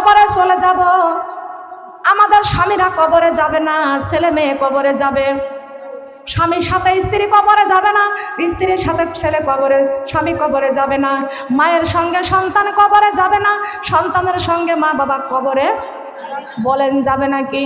কবরে চলে যাব, আমাদের স্বামীরা কবরে যাবে না, ছেলে মেয়ে কবরে যাবে। স্বামীর সাথে স্ত্রী কবরে যাবে না, স্ত্রীর সাথে ছেলে কবরে, স্বামী কবরে যাবে না। মায়ের সঙ্গে সন্তান কবরে যাবে না, সন্তানের সঙ্গে মা বাবা কবরে, বলেন যাবে নাকি?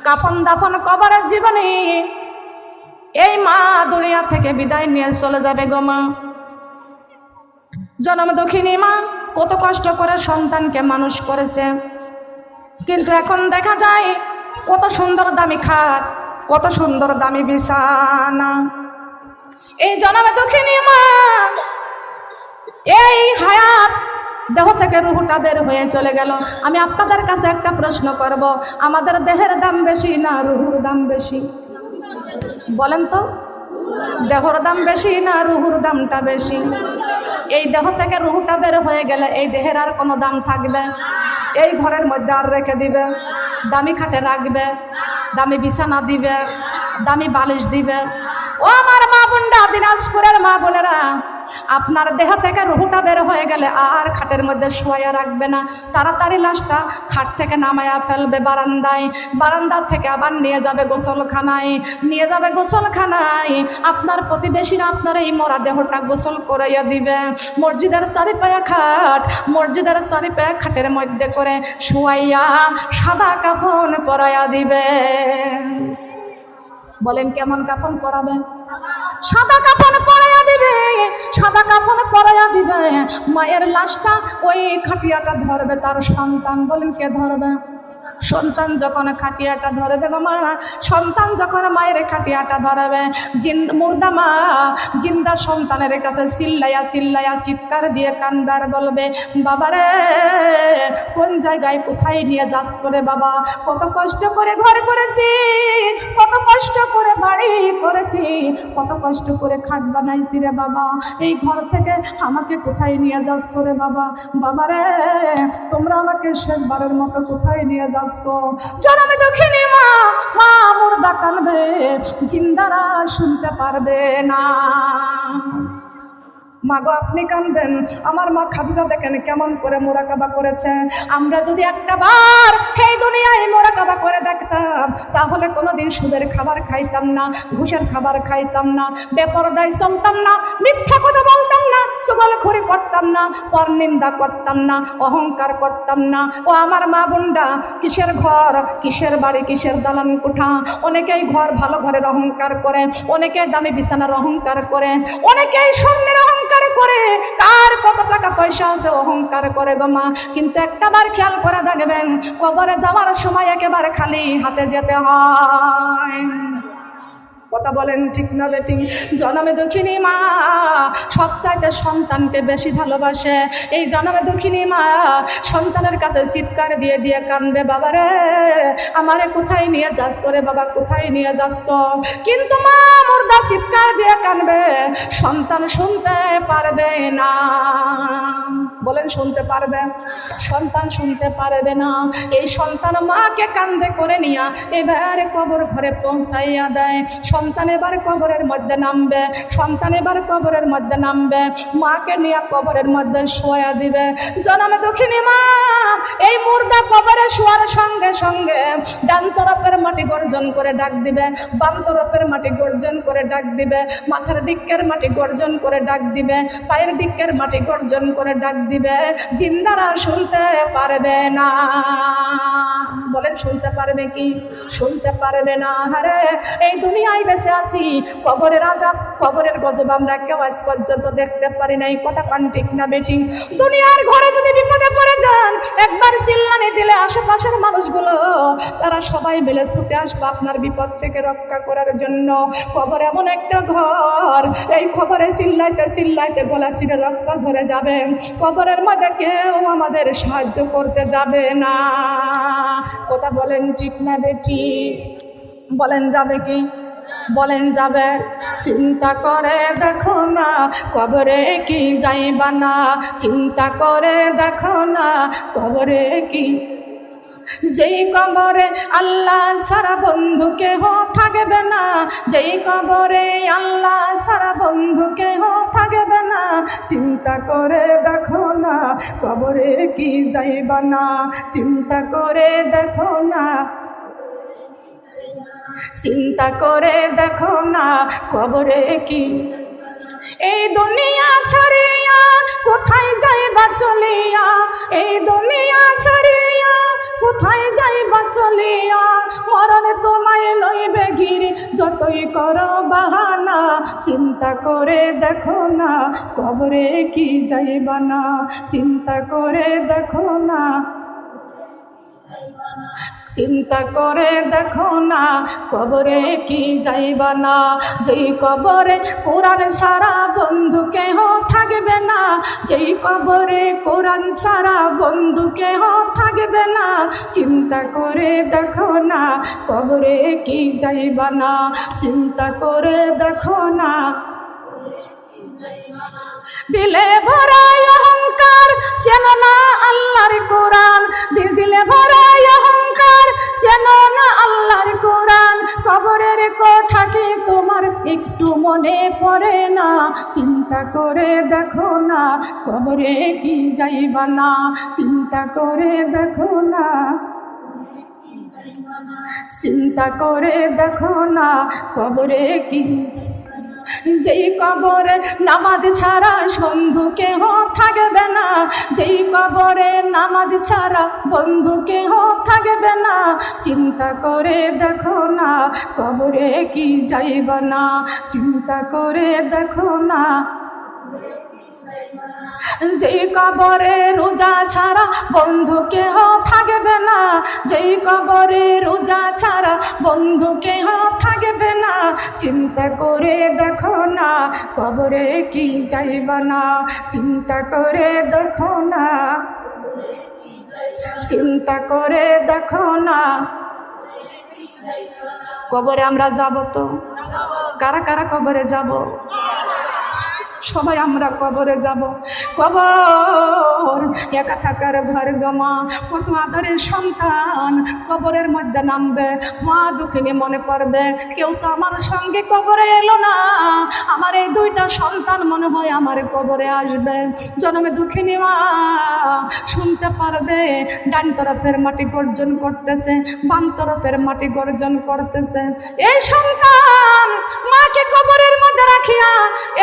কাফন দাফন কবরের জীবনে এই মা দুনিয়া থেকে বিদায় নিয়ে চলে যাবে গো মা। জনম দুঃখিনী মা কত কষ্ট করে সন্তানকে মানুষ করেছে, কিন্তু এখন দেখা যায় কত সুন্দর দামি খাট, কত সুন্দর দামি বিছানা। এই জনমে দুঃখিনী মা এই হায়াত দেহ থেকে রুহটা বের হয়ে চলে গেল। আমি আপনাদের কাছে একটা প্রশ্ন করব, আমাদের দেহের দাম বেশি না রুহুর দাম বেশি? বলেন তো, দেহর দাম বেশি না রুহুর দামটা বেশি? এই দেহ থেকে রুহুটা বের হয়ে গেলে এই দেহের আর কোনো দাম থাকবে? এই ঘরের মধ্যে আর রেখে দিবে? দামি খাটে রাখবে, দামি বিছানা দিবে, দামি বালিশ দিবে? ও আমার মা বোনরা, দিনাজপুরের মা বোনেরা, আপনার দেহ থেকে রুহুটা বের হয়ে গেলে আর খাটের মধ্যে শোয়া রাখবে না, তাড়াতাড়ি লাশটা খাট থেকে নামায়া ফেলবে বারান্দায়, বারান্দার থেকে আবার নিয়ে যাবে গোসলখানায়, নিয়ে যাবে গোসলখানায়। আপনার প্রতিবেশীরা আপনার এই মরা দেহটা গোসল করাইয়া দিবে। মসজিদের চারিপায়া খাট, মসজিদের চারিপায়া খাটের মধ্যে করে শোয়াইয়া সাদা কাফন পরাইয়া দিবে। বলেন কেমন কাফন পরাবে? সাদা কাফন পরাইয়া দিবে, সাদা কাফন পরাইয়া দিবে। মায়ের লাশটা ওই খাটিয়াটা ধরবে তার সন্তান। বলেন কে ধরবে? সন্তান যখন খাটিয়াটা ধরবে গো মা, সন্তান যখন মায়ের খাটিয়াটা ধরবে, মুর্দা মা জিন্দা সন্তানের কাছে চিল্লাইয়া চিল্লাইয়া চিৎকার দিয়ে কান্দার বলবে, বাবারে কোন জায়গায় কোথায় নিয়ে যাচ্ছ রে বাবা? কত কষ্ট করে ঘর করেছি, কত কষ্ট করে বাড়ি করেছি, কত কষ্ট করে খাট বানাইছি রে বাবা, এই ঘর থেকে আমাকে কোথায় নিয়ে যাচ্ছ রে বাবা? বাবারে তোমরা আমাকে শেষবারের মতো কোথায় নিয়ে যাচ্ছ? জনমে দুঃখিনী মা, মা মুর্দা কাঁদবে, জিন্দারা শুনতে পারবে না। মাগো আপনি কাঁদবেন, আমার মা খাদিজা দেখেন কেমন করে মোরাকাবা করেছে। আমরা যদি একটা বার এই দুনিয়ায় মোরাকাবা করে দেখতাম, তাহলে কোনোদিন সুদের খাবার খাইতাম না, ঘুষের খাবার খাইতাম না, বেপরদায় চলতাম না, মিথ্যা কথা বলতাম না, চুগলখড়ি করতাম না, পরনিন্দা করতাম না, অহংকার করতাম না। ও আমার মা বোনরা, কিসের ঘর, কিসের বাড়ি, কিসের দালান কোঠা? অনেকেই ঘর, ভালো ঘরের অহংকার করে, অনেকে দামি বিছানার অহংকার করে, অনেকেই স্বর্ণের অহংকার করে, কার কত টাকা পয়সা আছে অহংকার করে গো মা। কিন্তু একটা বার খেয়াল করে দেখবেন, কবরে যাওয়ার সময় একেবারে খালি হাতে যেতে হয়। কথা বলেন ঠিক না বেটি? জনমে দুঃখিনী মা সবচাইতে সন্তানকে বেশি ভালোবাসে। এই জনমে দুঃখিনী মা সন্তানের কাছে চিৎকার দিয়ে দিয়ে কানবে, বাবারে আমারে কোথায় নিয়ে যাচ্ছ রে বাবা, কোথায় নিয়ে যাচ্ছ? কিন্তু মা মুর্দা চিৎকার দিয়ে কানবে, সন্তান শুনতে পারবে না। বলেন শুনতে পারবে? সন্তান শুনতে পারবে না। এই সন্তান মাকে কান্দে করে নিয়া এবারে কবর ঘরে পৌঁছাইয়া দেয়। সন্তান এবার কবরের মধ্যে নামবে, সন্তান এবার কবরের মধ্যে নামবে, মাকে নিয়ে কবরের মধ্যে শোয়া দিবে। জনমে দুঃখিনী মা এই মুর্দা কবরে শোয়ার সঙ্গে সঙ্গে ডান তরফের মাটি গর্জন করে ডাক দিবে, বাম তরফের মাটি গর্জন করে ডাক দিবে, মাথার দিকের মাটি গর্জন করে ডাক দিবে, পায়ের দিকের মাটি গর্জন করে ডাক দিবে। জিন্দারা শুনতে পারবে না। বলেন শুনতে পারবে কি? শুনতে পারবে না। আরে এই দুনিয়ায় বেঁচে আছি, কবরের আযাব, কবরের গজব আমরা কেউ আজ পর্যন্ত দেখতে পারি নাই। কথা কান ঠিক না বেটি? দুনিয়ার ঘরে যদি বিপদে পড়ে যান, একবার চিল্লানি দিলে আশেপাশের মানুষগুলো তারা সবাই মিলে ছুটে আসবে আপনার বিপদ থেকে রক্ষা করার জন্য। কবর এমন একটা ঘর, এই খবরে চিল্লাইতে চিল্লাইতে গলা ছিঁড়ে রক্ত ঝরে যাবে। কবরের মধ্যে কেউ আমাদের সাহায্য করতে যাবে না। কথা বলেন ঠিক না বেটি? বলেন যাবে কি? বলেন যাবে? চিন্তা করে দেখো না কবরে কি যাইবা না, চিন্তা করে দেখো না কবরে কি। যেই কবরে আল্লাহ সারা বন্ধু কেহ থাকবে না, যেই কবরে আল্লাহ সারা বন্ধু কেহ থাকবে না, চিন্তা করে দেখো না কবরে কি যাইবা না, চিন্তা করে দেখো না, চিন্তা করে দেখো না কবরে কি। এই দুনিয়া ছাড়িয়া কোথায় যাইবা চলিয়া, এই দুনিয়া ছাড়িয়া কোথায় যাইবা চলিয়া, মরণে তোমায় লইবে ঘিরে যতই করো বাহানা, চিন্তা করে দেখো না কবরে কি যাইবা না, চিন্তা করে দেখো না, চিন্তা করে দেখো না কবরে কি যাইবা না। যেই কবরে কোরআন সারা বন্ধু কেহ থাকবে না, যেই কবরে কোরআন সারা বন্ধু কেহ থাকবে না, চিন্তা করে দেখো না কবরে কি যাইবা না, চিন্তা করে দেখো না। দিলে ভরাই অহংকার চেনো না আল্লাহর কোরআন, দিলে ভরাই অহংকার চেনো না আল্লাহর কোরআন, কবরের কথা কি তোমার একটু মনে পড়ে না, চিন্তা করে দেখো না কবরে কি যাইবা না, চিন্তা করে দেখো না, চিন্তা করে দেখো না কবরে কি। যেই কবরে নামাজ ছাড়া বন্ধু কেহ থাকবে না, যেই কবরে নামাজ ছাড়া বন্ধু কেহ থাকবে না, চিন্তা করে দেখো না কবরে কি যাইবা না, চিন্তা করে দেখো না। যেই কবরে রোজা ছাড়া বন্ধু কেহ থাকবে না, যেই কবরে রোজা ছাড়া বন্ধু কেহ থাকবে না, চিন্তা করে দেখো না কবরে কি যাইবা না, চিন্তা করে দেখো না, চিন্তা করে দেখো না। কবরে আমরা যাব তো? কারা কারা কবরে যাব? সবাই আমরা কবরে যাব। কবর একা থাকার ঘর গমা, কত আদরের সন্তান কবরের মধ্যে নামবে, মা দুঃখিনী মনে পড়বে, কেউ তো আমার সঙ্গে কবরে এলো না, আমার এই দুইটা সন্তান মনে হয় আমার কবরে আসবে। জন্মে দুঃখিনী মা শুনতে পারবে ডান তরফের মাটি গর্জন করতেছে, বাম তরফের মাটি গর্জন করতেছে। এই সন্তান মাকে কবরের মধ্যে রাখিয়া,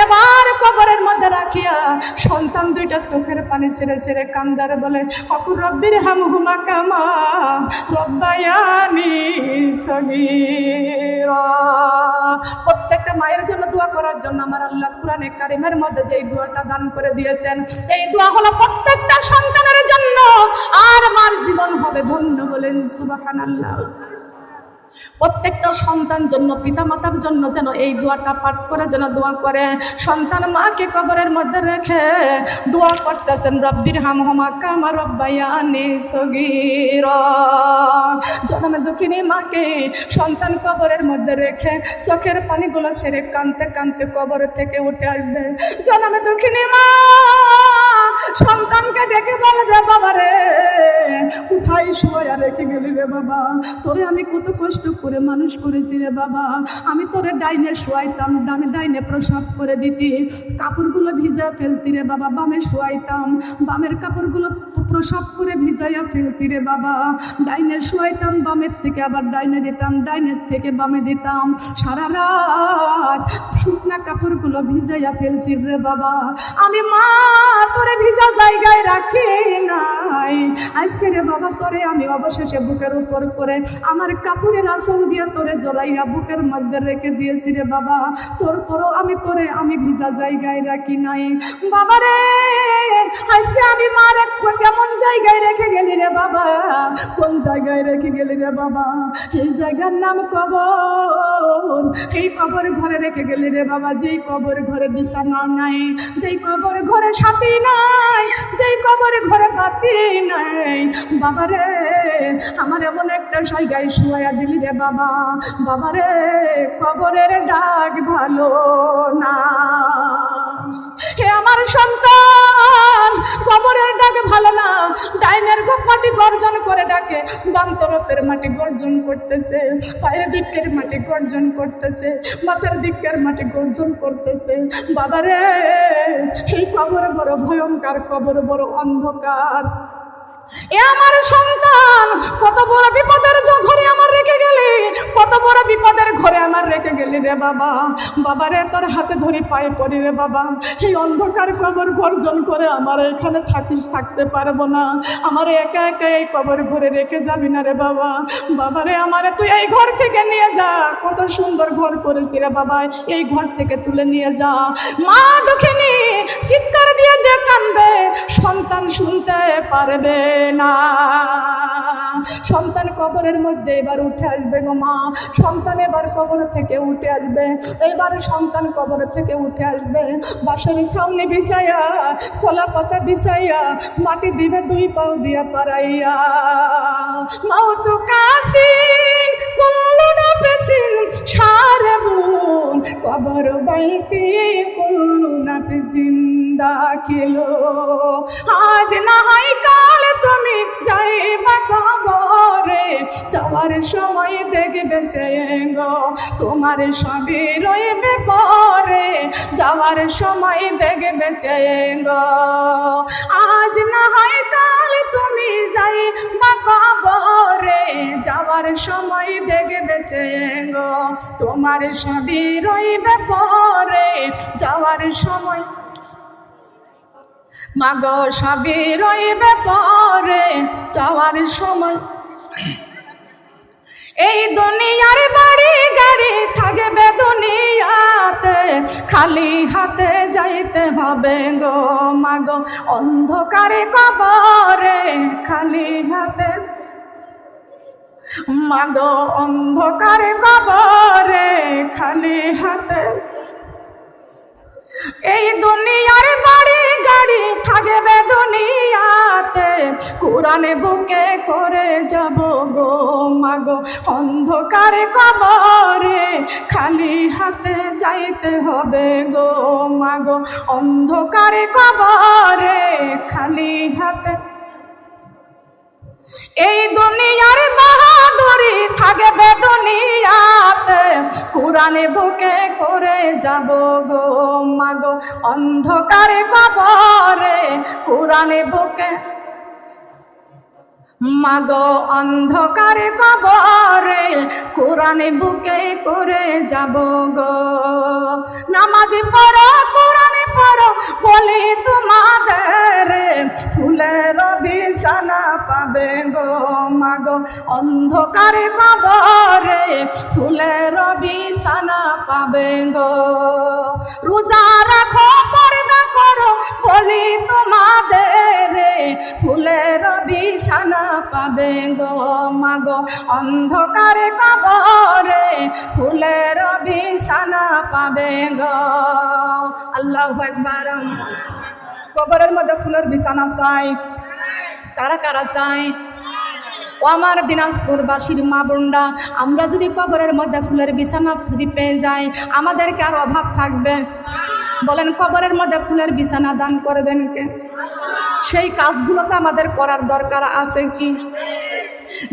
এবার কবরের মধ্যে রাখিয়া সন্তান দুইটা চোখের পানি ছেড়ে ছেড়ে কান্দার বলে, অকুর রব্বির হামহুমা কামা রব্বায়ানি সগীরা। প্রত্যেকটা মায়ের জন্য দোয়া করার জন্য আমার আল্লাহ কুরআনে কারিমের মধ্যে যে দোয়াটা দান করে দিয়েছেন, এই দোয়া হলো প্রত্যেকটা সন্তানের জন্য, আর মার জীবন হবে ধন্য। বলেন সুবহানাল্লাহ। প্রত্যেকটা সন্তান জন্য, পিতা মাতার জন্য যেন এই দোয়াটা পাঠ করে যেন দোয়া করে। সন্তান মাকে কবরের মধ্যে রেখে দোয়া করতেছেন, রব্বির হামহুমা কামা রব্বায়ানি সগীরা। জন্মে দুঃখিনী মাকে সন্তান কবরের মধ্যে রেখে চোখের পানিগুলো ছেড়ে কাঁদতে কাঁদতে কবর থেকে উঠে আসবে। জন্মে দুঃখিনী মা সন্তানকে ডেকে বলবে, বাবা রে কোথায় শুয়ে রেখে গেলি রে বাবা, তোরে আমি কত কষ্ট করে মানুষ করেছি রে বাবা, আমি তোরে ডাইনে শোয়াইতাম, ডাইনে প্রসাব করে দিতি, কাপড়গুলো ভিজা ফেলতি রে বাবা, বামে শোয়াইতাম, বামের কাপড়গুলো প্রসাব করে ভিজাইয়া ফেলতি রে বাবা, ডাইনে শোয়াইতাম, বামের থেকে আবার ডাইনে দিতাম, ডাইনের থেকে বামে দিতাম, সারা রাত শুকনা কাপড়গুলো ভিজাইয়া ফেলছি রে বাবা, আমি মা তোরে ভিজা জায়গায় রাখি নাই, আজকে রে বাবা তোরে আমি অবশেষে বুকের উপর করে আমার কাপড়ের আঁচল দিয়ে তোরে জড়াইয়া বুকের মধ্যে রেখে দিয়েছি রে বাবা, তোর পরও আমি ভিজা জায়গায় রাখি নাই। বাবা রে আজকে আমি মার কেমন জায়গায় রেখে গেলি রে বাবা, কোন জায়গায় রেখে গেলি রে বাবা, এই জায়গার নাম কবর, এই কবর ঘরে রেখে গেলি রে বাবা, যেই কবর ঘরে বিছানা নাই, যেই কবর ঘরে সাথী নাই, যেই কবর ঘরে বাতি নাই, বাবা রে আমার এমন একটা জায়গায় শুয়াইয়া দিলি রে বাবা, বাবা রে কবরের ডাক ভালো না। হে আমার সন্তান, কবরের ডাক ভালো না, ডাইনের মাটি গর্জন করে ডাকে, বাম তরফের মাটি গর্জন করতেছে, পায়ের দিকের মাটি গর্জন করতেছে, মাথার দিকের মাটি গর্জন করতেছে। বাবারে, সেই কবর বড় ভয়ঙ্কর, কবর বড় অন্ধকার। এ আমার সন্তান, কত বড় বিপদের ঘরে আমার রেখে গেলি, কত বড় বিপদের ঘরে আমার রেখে গেলি রে বাবা। বাবারে, তোর হাতে ধরি পায়ে পড়ি রে বাবা, এই অন্ধকার কবর গর্জন করে আমার এখানে থাকতে পারবো না, আমার একা একা এই কবর ঘরে রেখে যাবি না রে বাবা। বাবারে, আমারে তুই এই ঘর থেকে নিয়ে যা, কত সুন্দর ঘর করেছি রে বাবা, এই ঘর থেকে তুলে নিয়ে যা। মা দুঃখিনী চিৎকার দিয়ে কাঁদবে, সন্তান শুনতে পারবে না। সন্তান কবরের মধ্যে এবার উঠে আসবে গো মা, সন্তান এবার কবর থেকে উঠে আসবে, এবার সন্তান কবর থেকে উঠে আসবে। বাসের সামনে বিছাইয়া, খোলা পাতা বিছাইয়া, মাটি দিবে দুই পাও দিয়া পারাইয়া। মাউত কাসিন কুল্লু না পেছিন সারে বুন, কবর বাইতে কুল্লু না পেছিন দাখিলো। আজ না হয় কাল তুমি যাইবা কবরে, যাওয়ার সময় দেখবে চেঙ্গো তোমার সবই রইবে পরে, যাওয়ার সময় দেখবে চেঙ্গো। আজ না হয় কাল তুমি যাইবা কবরে, যাওয়ার সময় দেখবে চেঙ্গো তোমার সবই রইবে পরে, যাওয়ার সময় মাগো সবই রইবে পরে, যাওয়ার সময়। এই দুনিয়ার বাড়ি গাড়ি থাকবে দুনিয়াতে, খালি হাতে যাইতে হবে গো মাগো অন্ধকারে কবরে, খালি হাতে মাগো অন্ধকারে কবরে, খালি হাতে। এই দুনিয়ার বাড়ি গাড়ি থাকবে দুনিয়াতে, কোরআনে বুকে করে যাব গো মাগো অন্ধকারে কবরে, খালি হাতে যাইতে হবে গো মাগো অন্ধকারে কবরে, খালি হাতে। এই দুনিয়ার বাহাদুরি থাকবে দুনিয়াতে, কোরআনে বুকে করে যাব গো মাগো অন্ধকারে কবরে, কোরআনে বুকে মাগো অন্ধকারে কবরে, কোরআনে বুকে করে যাব গো। নামাজি পড়ো, কোরআনে পড়ো, বলি তোমাদের ফুলের বিছানা পাবে গো মাগো অন্ধকারে কবরে, ফুলের বিছানা পাবে গো। রোজা রাখো, পর্দা করো, বলি তোমাদের ফুলের বিছানা পাবে গো মাগো অন্ধকারে কবরে, ফুলের বিছানা পাবে গো। আল্লাহু আকবার। কবরের মধ্যে ফুলের বিছানা চাই, কারা কারা চাই? ও আমার দিনাজপুরবাসীর মা বোনরা, আমরা যদি কবরের মধ্যে ফুলের বিছানা যদি পেয়ে যাই, আমাদেরকে আর অভাব থাকবে? বলেন, কবরের মধ্যে ফুলের বিছানা দান করবেন কে? সেই কাজগুলো তো আমাদের করার দরকার আছে কি?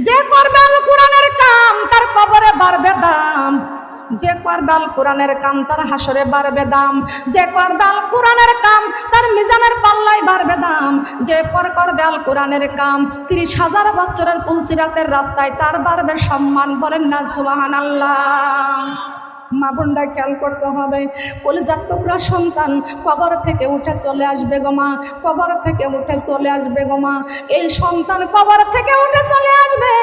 যে করবে আল কোরআনের কাম তার কবরে বাড়বে দাম, যে করবে আল কোরআনের কাম তার হাসরে বাড়বে দাম, যে করবে আল কোরআনের কাম তার মিজানের পাল্লায় বাড়বে দাম, যে করবে আল কোরআনের কাম 30,000 বছরের পুলসিরাতের রাস্তায় তার বাড়বে সম্মান। বলেন না সুবহানাল্লাহ। মা বোনরা খেয়াল করতে হবে, কলিজার টুকরা সন্তান কবর থেকে উঠে চলে আসবে গো মা, কবর থেকে উঠে চলে আসবে গো মা। এই সন্তান কবর থেকে উঠে চলে আসবে,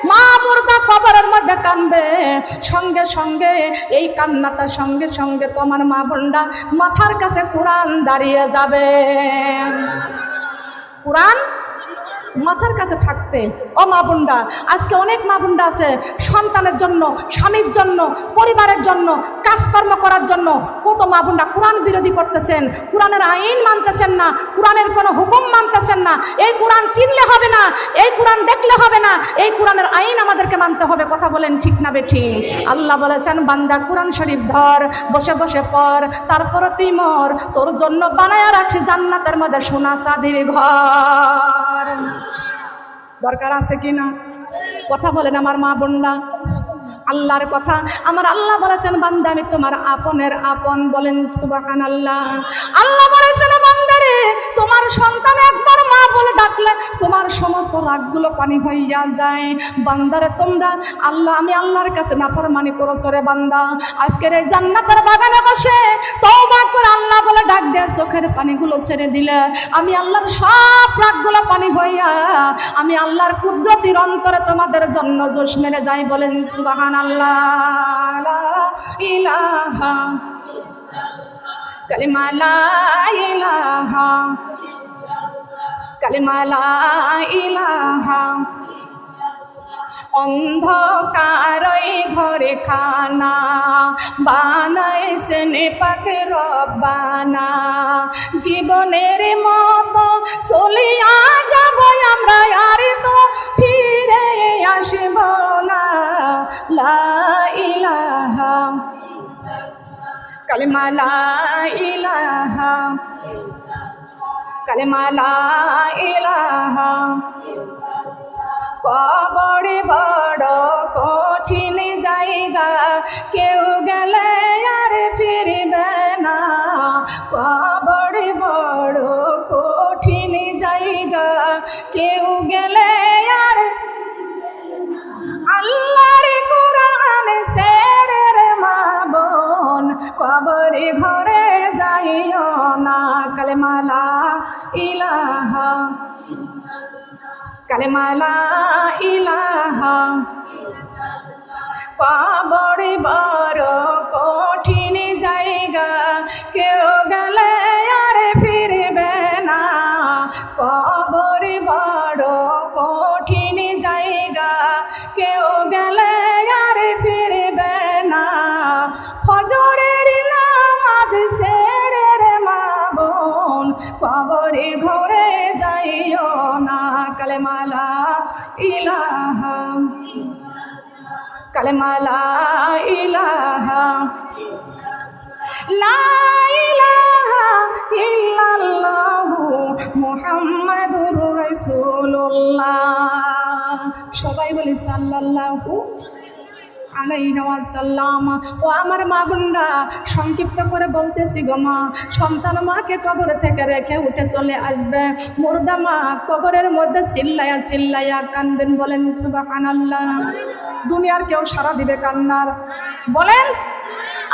মা মুর্দা কবরের মধ্যে কাঁদবে, সঙ্গে সঙ্গে এই কান্নাটা সঙ্গে সঙ্গে তোমার মা বোনরা মাথার কাছে কোরআন দাঁড়িয়ে যাবে। কোরআন মাথার কাছে থাকবে। ও মা বোনরা, আজকে অনেক মা বোনরা আছে সন্তানের জন্য, স্বামীর জন্য, পরিবারের জন্য, কাজকর্ম করার জন্য কত মা বোনরা কোরআন বিরোধী করতেছেন, কোরআনের আইন মানতেছেন না, কোরআনের কোনো হুকুম মানতেছেন না। এই কোরআন চিনলে হবে না, এই কোরআন দেখলে হবে না, এই কোরআনের আইন আমাদেরকে মানতে হবে। কথা বলেন ঠিক না বেঠিক? আল্লাহ বলেছেন, বান্দা কোরআন শরীফ ধর, বসে বসে পড়, তারপর তুই মর, তোর জন্য বানায়া রাখছি জান্নাতের মধ্যে সোনা চাঁদির ঘর। দরকার আছে কি না? কথা বলেন আমার মা বোনরা। আল্লাহর কথা, আমার আল্লাহ বলেছেন বান্দা আমি তোমার আপনের আপন। বলেন সুবহানাল্লাহ। আল্লাহ বলেছেন বান্দারে তোমার সন্তান একবার মা বলে ডাকলে তোমার সমস্ত রাগগুলো পানি হইয়া যায়। বান্দারে তোমরা আল্লাহ, আমি আল্লাহর কাছে নাফরমানি করেছো রে বান্দা, আজকের এই জান্নাতের বাগানে বসে তওবা করে আল্লাহ বলে ডাক দিয়ে চোখের পানিগুলো ছেড়ে দিলে আমি আল্লাহর সব রাগগুলো পানি হইয়া আমি আল্লাহর কুদরতির অন্তরে তোমাদের জন্য জোশ মেরে যাই। বলেন সুবহানাল্লাহ। লা ইলাহা কালিমা লা ইলাহা কালিমা লা ইলাহা। অন্ধকারই ঘরে খানা বানাইছেন পাক রব্বানা। জীবনের মতো চলিয়া যাব আমরা, আর তো ফিরে আসব না। লা ইলাহা কালিমা লা ইলাহা কালিমা লা ইলাহা। কবর বড় কঠিন জায়গা, কেউ গেলে আর ফিরবে না। কবর বড় কঠিন জায়গা, কেউ গেলে আর আল্লাহর কোরআন ছেড়ে রে মা বোন কবরে ঘরে যাইও না। কালেমা লা ইলাহা কালেমা লা ইলাহা। কবর বড় কঠিন জায়গা, কেউ গেলে আর ফিরবে না। কবর বড় কঠিন জায়গা, কেউ গেলে আর ফিরবে না। ফজরের নামাজ ছেড়ে রে মা বোন কবরে ঘরে যাইও না। কালেমা লা ইলাহা কালেমা লা ইলাহা লা ইলাহা ইল্লাল্লাহু মুহাম্মাদুর রাসূলুল্লাহ। সবাই বলি সাল্লাল্লাহু আলাইহি ওয়াসাল্লাম। ও আমার মা বোনরা, সংক্ষিপ্ত করে বলতেছি গো মা, সন্তান মাকে কবর থেকে রেখে উঠে চলে আসবে, মুর্দা মা কবরের মধ্যে চিল্লায়া চিল্লায়া কানবেন। বলেন সুবহানাল্লাহ। দুনিয়ার কেউ সারা দিবে কান্নার? বলেন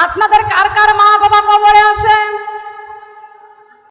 আপনাদের কার কার মা বাবা কবরে আছে?